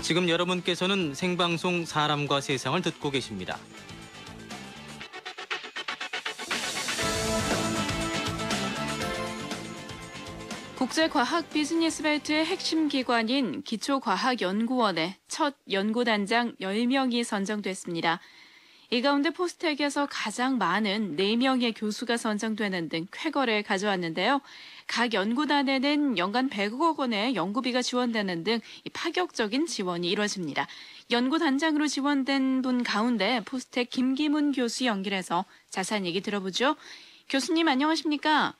지금 여러분께서는 생방송 사람과 세상을 듣고 계십니다. 국제과학 비즈니스벨트의 핵심 기관인 기초과학연구원의 첫 연구단장 10명이 선정됐습니다. 이 가운데 포스텍에서 가장 많은 4명의 교수가 선정되는 등 쾌거를 가져왔는데요. 각 연구단에는 연간 100억 원의 연구비가 지원되는 등 파격적인 지원이 이루어집니다. 연구단장으로 지원된 분 가운데 포스텍 김기문 교수 연결해서 자세한 얘기 들어보죠. 교수님 안녕하십니까?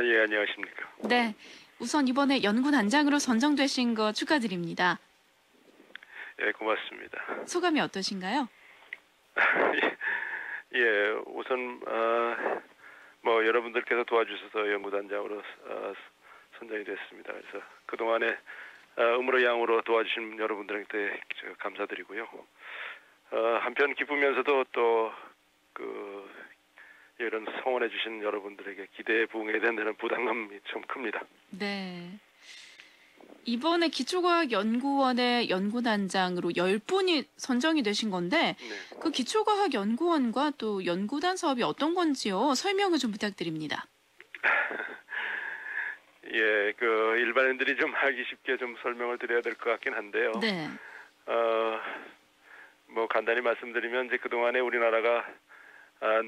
예, 안녕하십니까. 네, 우선 이번에 연구단장으로 선정되신 거 축하드립니다. 예, 고맙습니다. 소감이 어떠신가요? 예, 우선 여러분들께서 도와주셔서 연구단장으로 선정이 됐습니다. 그래서 그동안에 음으로 양으로 도와주신 여러분들한테 감사드리고요. 한편 기쁘면서도 또 이런 성원해 주신 여러분들에게 기대에 부응해야 된다는 부담감이 좀 큽니다. 네. 이번에 기초과학연구원의 연구단장으로 10분이 선정이 되신 건데 네. 그 기초과학연구원과 또 연구단 사업이 어떤 건지요? 설명을 좀 부탁드립니다. 예, 일반인들이 좀 알기 쉽게 좀 설명을 드려야 될 것 같긴 한데요. 네. 간단히 말씀드리면 이제 그동안에 우리나라가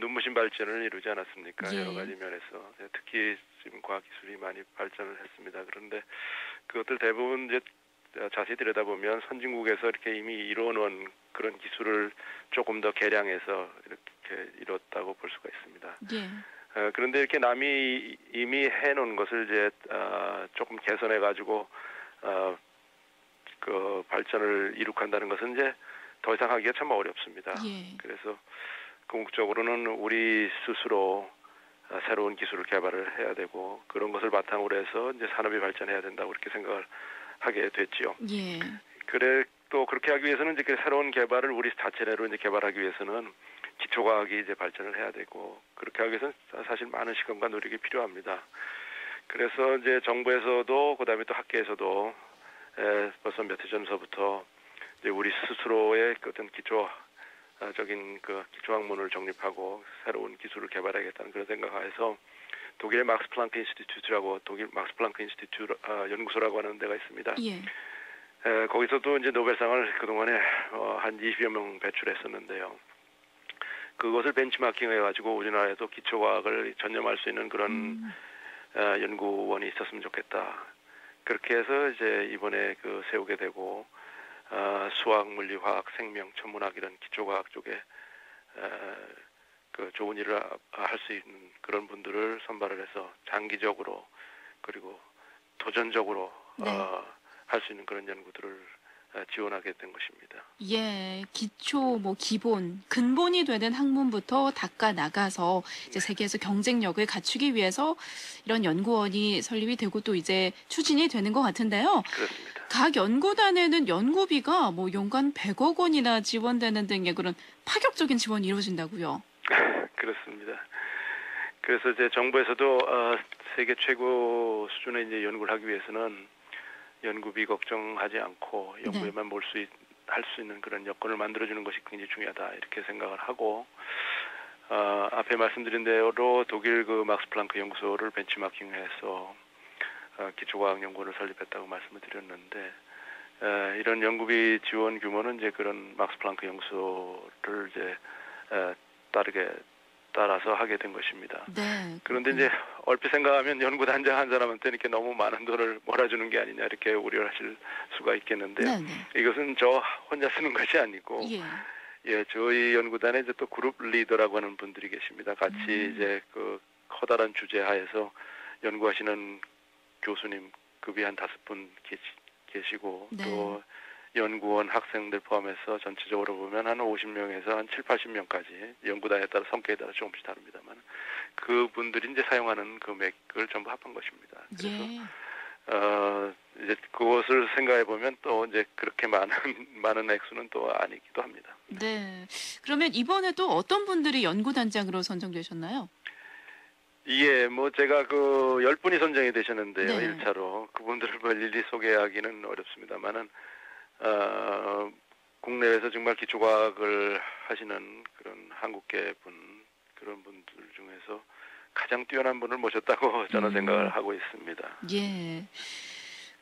눈부신 발전을 이루지 않았습니까? 예. 여러 가지 면에서 특히 지금 과학기술이 많이 발전을 했습니다. 그런데 그것들 대부분 이제 자세히 들여다보면 선진국에서 이렇게 이미 이루어놓은 그런 기술을 조금 더 개량해서 이렇게 이뤘다고 볼 수가 있습니다. 예. 그런데 이렇게 남이 이미 해놓은 것을 이제 조금 개선해가지고 그 발전을 이룩한다는 것은 이제 더 이상 하기가 참 어렵습니다. 예. 그래서 궁극적으로는 우리 스스로 새로운 기술을 개발을 해야 되고 그런 것을 바탕으로 해서 이제 산업이 발전해야 된다고 그렇게 생각을 하게 됐지요. 예. 또 그렇게 하기 위해서는 이제 새로운 개발을 우리 자체내로 이제 개발하기 위해서는 기초과학이 이제 발전을 해야 되고 그렇게 하기 위해서는 사실 많은 시간과 노력이 필요합니다. 그래서 이제 정부에서도 그다음에 또 학계에서도 벌써 몇 해 전서부터 이제 우리 스스로의 어떤 기초적인 기초학문을 정립하고 새로운 기술을 개발하겠다는 그런 생각하에서 독일의 막스 플랑크 인스티튜트라고 독일 막스 플랑크 인스티튜트 연구소라고 하는 데가 있습니다. 예. 거기서도 이제 노벨상을 그동안에 한 20여 명 배출했었는데요. 그것을 벤치마킹 해가지고 우리나라에도 기초과학을 전념할 수 있는 그런 연구원이 있었으면 좋겠다. 그렇게 해서 이제 이번에 세우게 되고 수학, 물리, 화학, 생명, 천문학 이런 기초과학 쪽에 좋은 일을 할 수 있는 그런 분들을 선발을 해서 장기적으로 그리고 도전적으로 네. 할 수 있는 그런 연구들을 지원하게 된 것입니다. 예, 기초, 기본, 근본이 되는 학문부터 닦아 나가서 이제 세계에서 경쟁력을 갖추기 위해서 이런 연구원이 설립이 되고 또 이제 추진이 되는 것 같은데요. 그렇습니다. 각 연구단에는 연구비가 연간 100억 원이나 지원되는 등의 그런 파격적인 지원이 이루어진다고요. 그렇습니다. 그래서 이제 정부에서도 세계 최고 수준의 이제 연구를 하기 위해서는 연구비 걱정하지 않고 연구에만 할 수 있는 그런 여건을 만들어주는 것이 굉장히 중요하다 이렇게 생각을 하고 앞에 말씀드린 대로 독일 막스 플랑크 연구소를 벤치마킹해서 기초과학 연구원을 설립했다고 말씀을 드렸는데 이런 연구비 지원 규모는 이제 그런 막스 플랑크 연구소를 이제 따라서 하게 된 것입니다. 네. 그런데 이제 얼핏 생각하면 연구단장 한 사람한테 이렇게 너무 많은 돈을 몰아주는 게 아니냐 이렇게 우려를 하실 수가 있겠는데요. 네. 이것은 저 혼자 쓰는 것이 아니고 예. 저희 연구단에 이제 또 그룹 리더라고 하는 분들이 계십니다. 같이 이제 커다란 주제 하에서 연구하시는 교수님 급이 한 5분 계시고 네. 또 연구원 학생들 포함해서 전체적으로 보면 한 50명에서 한 7, 80명까지 연구단에 따라 성격에 따라 조금씩 다릅니다만 그분들이 이제 사용하는 금액을 전부 합한 것입니다. 그래서 이제 그것을 생각해 보면 또 이제 그렇게 많은 액수는 또 아니기도 합니다. 네. 그러면 이번에 또 어떤 분들이 연구단장으로 선정되셨나요? 예, 제가 10분이 선정이 되셨는데요. 네. 1차로. 그분들을 일일이 소개하기는 어렵습니다만은 국내에서 정말 기초과학을 하시는 그런 한국계 그런 분들 중에서 가장 뛰어난 분을 모셨다고 저는 생각을 하고 있습니다. 예.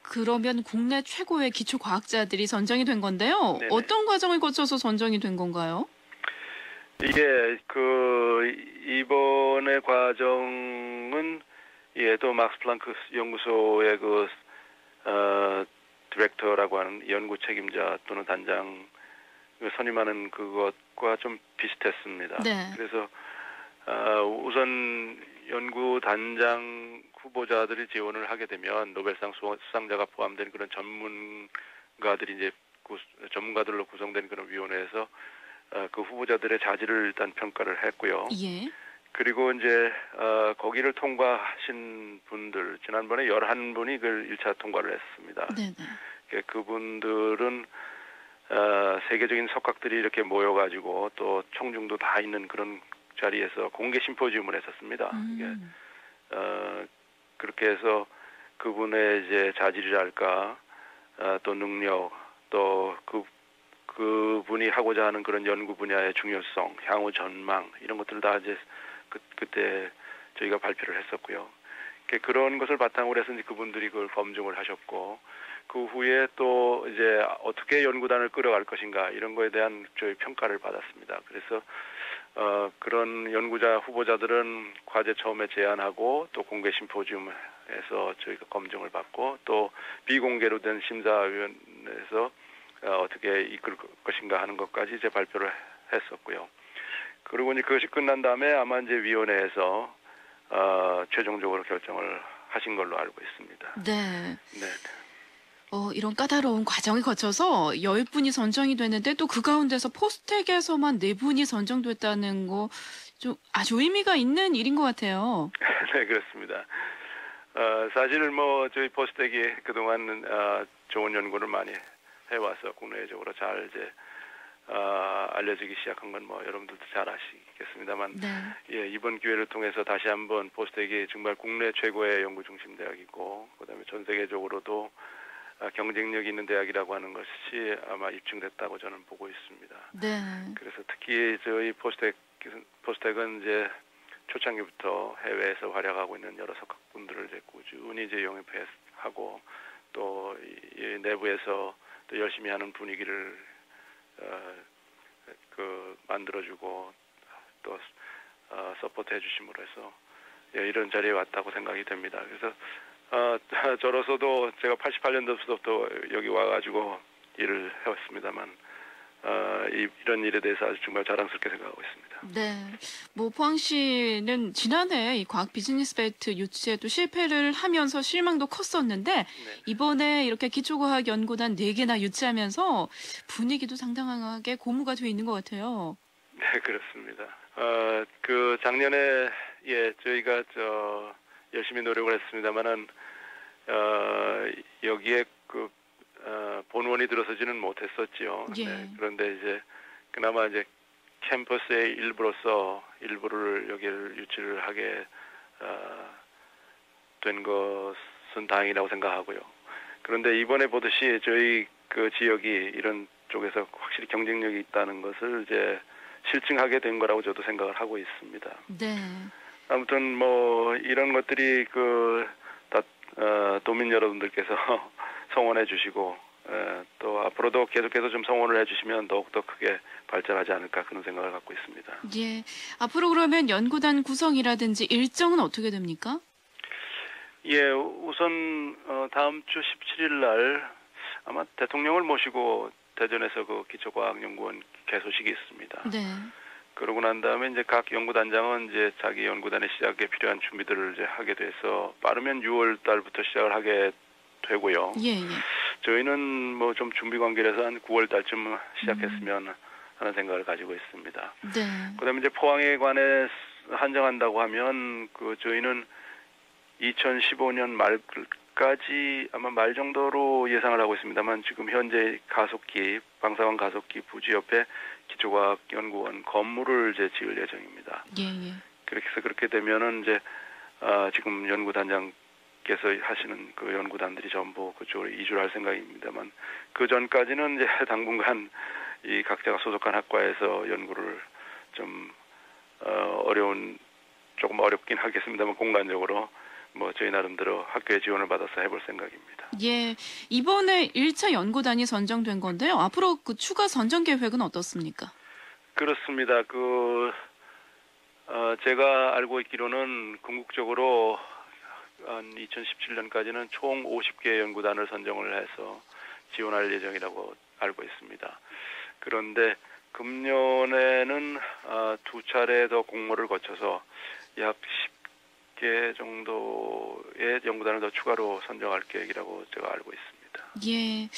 그러면 국내 최고의 기초 과학자들이 선정이 된 건데요. 네네. 어떤 과정을 거쳐서 선정이 된 건가요? 이게 이번의 과정은 또 막스 플랑크 연구소의 디렉터라고 하는 연구 책임자 또는 단장 선임하는 그것과 좀 비슷했습니다. 네. 그래서 우선 연구 단장 후보자들이 지원을 하게 되면 노벨상 수상자가 포함된 그런 전문가들이 이제 전문가들로 구성된 그런 위원회에서 그 후보자들의 자질을 일단 평가를 했고요. 예. 그리고 이제 거기를 통과하신 분들 지난번에 11분이 그 1차 통과를 했습니다. 네네. 그분들은 세계적인 석학들이 이렇게 모여가지고 또 청중도 다 있는 그런 자리에서 공개 심포지움을 했었습니다. 이게 그렇게 해서 그분의 이제 자질이랄까 또 능력 또 그분이 하고자 하는 그런 연구 분야의 중요성, 향후 전망 이런 것들을 다 이제 그때 저희가 발표를 했었고요. 그런 것을 바탕으로 해서 이제 그분들이 그걸 검증을 하셨고 그 후에 또 이제 어떻게 연구단을 끌어갈 것인가 이런 거에 대한 저희 평가를 받았습니다. 그래서 그런 연구자 후보자들은 과제 처음에 제안하고 또 공개 심포지움에서 저희가 검증을 받고 또 비공개로 된 심사위원회에서 어떻게 이끌 것인가 하는 것까지 이제 발표를 했었고요. 그리고 이제 그것이 끝난 다음에 아마 이제 위원회에서 최종적으로 결정을 하신 걸로 알고 있습니다. 네. 네. 이런 까다로운 과정을 거쳐서 10분이 선정이 됐는데 또 그 가운데서 포스텍에서만 4분이 선정됐다는 거 좀 아주 의미가 있는 일인 것 같아요. 네, 그렇습니다. 사실 뭐 저희 포스텍이 그동안 좋은 연구를 많이 해와서 국내적으로 잘 이제 알려지기 시작한 건 뭐 여러분들도 잘 아시겠습니다만 네. 이번 기회를 통해서 다시 한번 포스텍이 정말 국내 최고의 연구 중심 대학이고 그다음에 전 세계적으로도 경쟁력 있는 대학이라고 하는 것이 아마 입증됐다고 저는 보고 있습니다. 네. 그래서 특히 저희 포스텍은 이제 초창기부터 해외에서 활약하고 있는 여러 석학분들을 이제 꾸준히 이제 영입하고 또 이 내부에서 또 열심히 하는 분위기를 만들어주고 또 서포트 해주심으로 해서 이런 자리에 왔다고 생각이 됩니다. 그래서 저로서도 제가 88년도부터 여기 와가지고 일을 해왔습니다만 이런 일에 대해서 아주 정말 자랑스럽게 생각하고 있습니다. 네. 뭐 포항시는 지난해 이 과학 비즈니스 벨트 유치에도 실패를 하면서 실망도 컸었는데 이번에 이렇게 기초과학 연구단 4개나 유치하면서 분위기도 상당하게 고무가 돼 있는 것 같아요. 네, 그렇습니다. 작년에 저희가 열심히 노력을 했습니다만은 여기에 본원이 들어서지는 못했었지요. 예. 네, 그런데 이제 그나마 이제 캠퍼스의 일부를 여기를 유치를 하게 된 것은 다행이라고 생각하고요. 그런데 이번에 보듯이 저희 그 지역이 이런 쪽에서 확실히 경쟁력이 있다는 것을 이제 실증하게 된 거라고 저도 생각을 하고 있습니다. 네. 아무튼 뭐 이런 것들이 도민 여러분들께서 성원해 주시고 또 앞으로도 계속해서 좀 성원을 해주시면 더욱더 크게 발전하지 않을까 그런 생각을 갖고 있습니다. 예. 앞으로 그러면 연구단 구성이라든지 일정은 어떻게 됩니까? 예, 우선 다음 주 17일 날 아마 대통령을 모시고 대전에서 그 기초과학연구원 개소식이 있습니다. 네. 그러고 난 다음에 이제 각 연구단장은 이제 자기 연구단의 시작에 필요한 준비들을 이제 하게 돼서 빠르면 6월 달부터 시작을 하게 되고요. 예. 저희는 뭐 좀 준비 관계라서 한 9월 달쯤 시작했으면 하는 생각을 가지고 있습니다. 네. 그다음에 이제 포항에 관해 한정한다고 하면 저희는 2015년 말까지 아마 말 정도로 예상을 하고 있습니다만 지금 현재 방사관 가속기 부지 옆에 기초과학연구원 건물을 이제 지을 예정입니다. 예. 그렇게 되면은 이제 지금 연구단장 께서 하시는 그 연구단들이 전부 그쪽으로 이주를 할 생각입니다만 그 전까지는 이제 당분간 이 각자가 소속한 학과에서 연구를 좀 조금 어렵긴 하겠습니다만 공간적으로 뭐 저희 나름대로 학교의 지원을 받아서 해볼 생각입니다. 예, 이번에 1차 연구단이 선정된 건데요. 앞으로 그 추가 선정 계획은 어떻습니까? 그렇습니다. 제가 알고 있기로는 궁극적으로 한 2017년까지는 총 50개 연구단을 선정을 해서 지원할 예정이라고 알고 있습니다. 그런데 금년에는 2차례 더 공모를 거쳐서 약 10개 정도의 연구단을 더 추가로 선정할 계획이라고 제가 알고 있습니다. 예,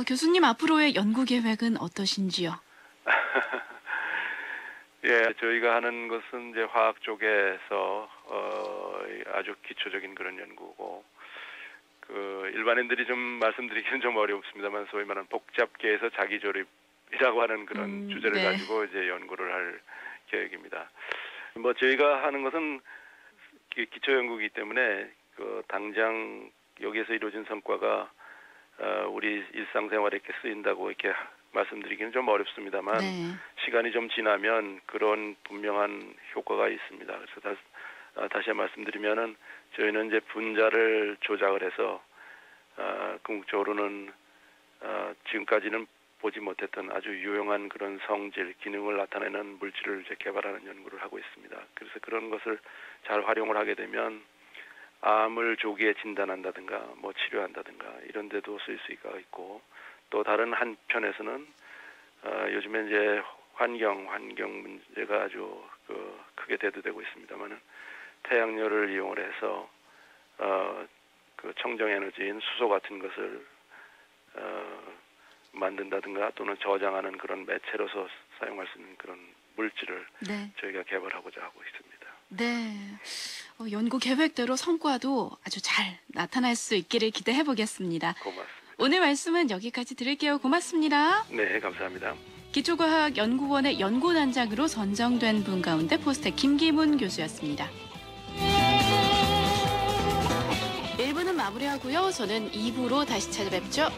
교수님 앞으로의 연구 계획은 어떠신지요? 예, 저희가 하는 것은 이제 화학 쪽에서 아주 기초적인 그런 연구고, 일반인들이 좀 말씀드리기는 좀 어렵습니다만 소위 말하는 복잡계에서 자기 조립이라고 하는 그런 주제를 네. 가지고 이제 연구를 할 계획입니다. 뭐 저희가 하는 것은 기초 연구이기 때문에 당장 여기에서 이루어진 성과가 우리 일상생활에 이렇게 쓰인다고 이렇게 말씀드리기는 좀 어렵습니다만 네. 시간이 좀 지나면 그런 분명한 효과가 있습니다. 그래서 다시 말씀드리면은 저희는 이제 분자를 조작을 해서 궁극적으로는 지금까지는 보지 못했던 아주 유용한 그런 성질, 기능을 나타내는 물질을 이제 개발하는 연구를 하고 있습니다. 그래서 그런 것을 잘 활용을 하게 되면 암을 조기에 진단한다든가 뭐 치료한다든가 이런 데도 쓸 수가 있고, 또 다른 한편에서는 요즘에 이제 환경 문제가 아주 크게 대두되고 있습니다만은 태양열을 이용을 해서 청정 에너지인 수소 같은 것을 만든다든가 또는 저장하는 그런 매체로서 사용할 수 있는 그런 물질을 네. 저희가 개발하고자 하고 있습니다. 네. 연구 계획대로 성과도 아주 잘 나타날 수 있기를 기대해 보겠습니다. 고맙습니다. 오늘 말씀은 여기까지 드릴게요. 고맙습니다. 네, 감사합니다. 기초과학연구원의 연구단장으로 선정된 분 가운데 포스텍 김기문 교수였습니다. 1부는 마무리하고요. 저는 2부로 다시 찾아뵙죠.